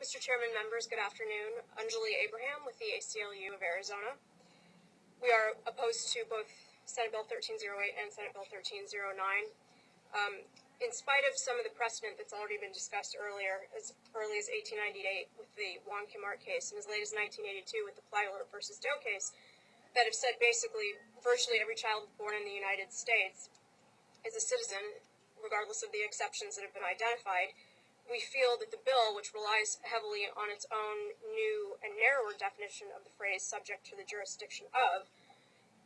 Mr. Chairman, members, good afternoon. Anjali Abraham with the ACLU of Arizona. We are opposed to both Senate Bill 1308 and Senate Bill 1309. In spite of some of the precedent that's already been discussed earlier, as early as 1898 with the Wong-Kim-Art case and as late as 1982 with the Flagler versus Doe case, that have said basically virtually every child born in the United States is a citizen, regardless of the exceptions that have been identified, we feel that the bill, which relies heavily on its own new and narrower definition of the phrase subject to the jurisdiction of,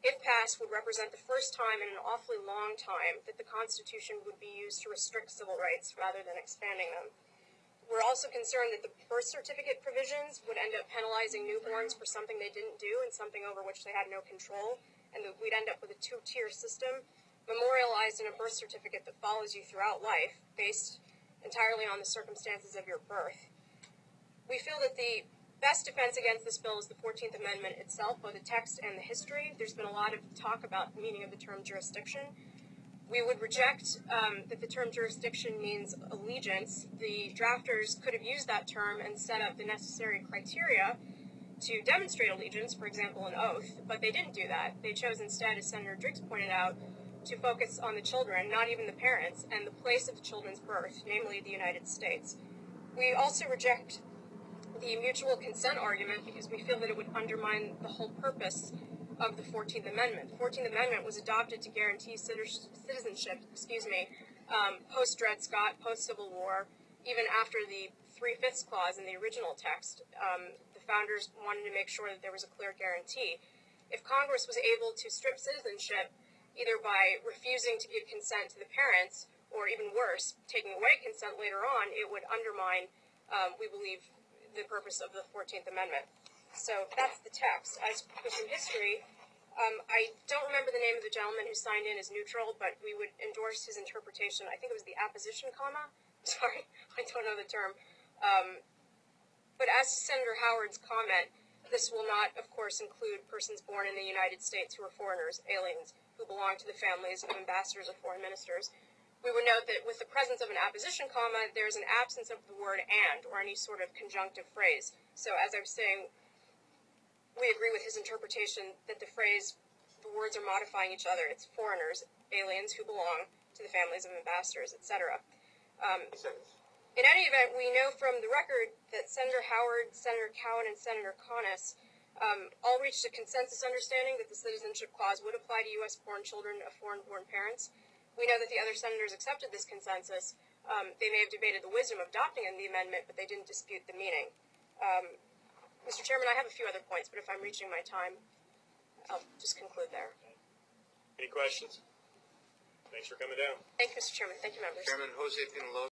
if passed, would represent the first time in an awfully long time that the Constitution would be used to restrict civil rights rather than expanding them. We're also concerned that the birth certificate provisions would end up penalizing newborns for something they didn't do and something over which they had no control, and that we'd end up with a two-tier system memorialized in a birth certificate that follows you throughout life based entirely on the circumstances of your birth. We feel that the best defense against this bill is the 14th Amendment itself, both the text and the history. There's been a lot of talk about the meaning of the term jurisdiction. We would reject that the term jurisdiction means allegiance. The drafters could have used that term and set up the necessary criteria to demonstrate allegiance, for example, an oath, but they didn't do that. They chose instead, as Senator Driggs pointed out, to focus on the children, not even the parents, and the place of the children's birth, namely the United States. We also reject the mutual consent argument because we feel that it would undermine the whole purpose of the 14th Amendment. The 14th Amendment was adopted to guarantee citizenship, post-Dred Scott, post-Civil War, even after the 3/5 clause in the original text. The founders wanted to make sure that there was a clear guarantee. If Congress was able to strip citizenship, either by refusing to give consent to the parents, or even worse, taking away consent later on, it would undermine, we believe, the purpose of the 14th Amendment. So that's the text. As for some history, I don't remember the name of the gentleman who signed in as neutral, but we would endorse his interpretation. I think it was the apposition comma. Sorry, I don't know the term. But as to Senator Howard's comment, this will not, of course, include persons born in the United States who are foreigners, aliens, who belong to the families of ambassadors or foreign ministers. We would note that with the presence of an apposition comma, there's an absence of the word and, or any sort of conjunctive phrase. So as I was saying, we agree with his interpretation that the phrase, the words are modifying each other. It's foreigners, aliens who belong to the families of ambassadors, etc. In any event, we know from the record that Senator Howard, Senator Cowan, and Senator Conness all reached a consensus understanding that the citizenship clause would apply to U.S.-born children of foreign-born parents. We know that the other senators accepted this consensus. They may have debated the wisdom of adopting the amendment, but they didn't dispute the meaning. Mr. Chairman, I have a few other points, but if I'm reaching my time, I'll just conclude there. Any questions? Thanks for coming down. Thank you, Mr. Chairman. Thank you, members. Chairman Jose Pinalosa.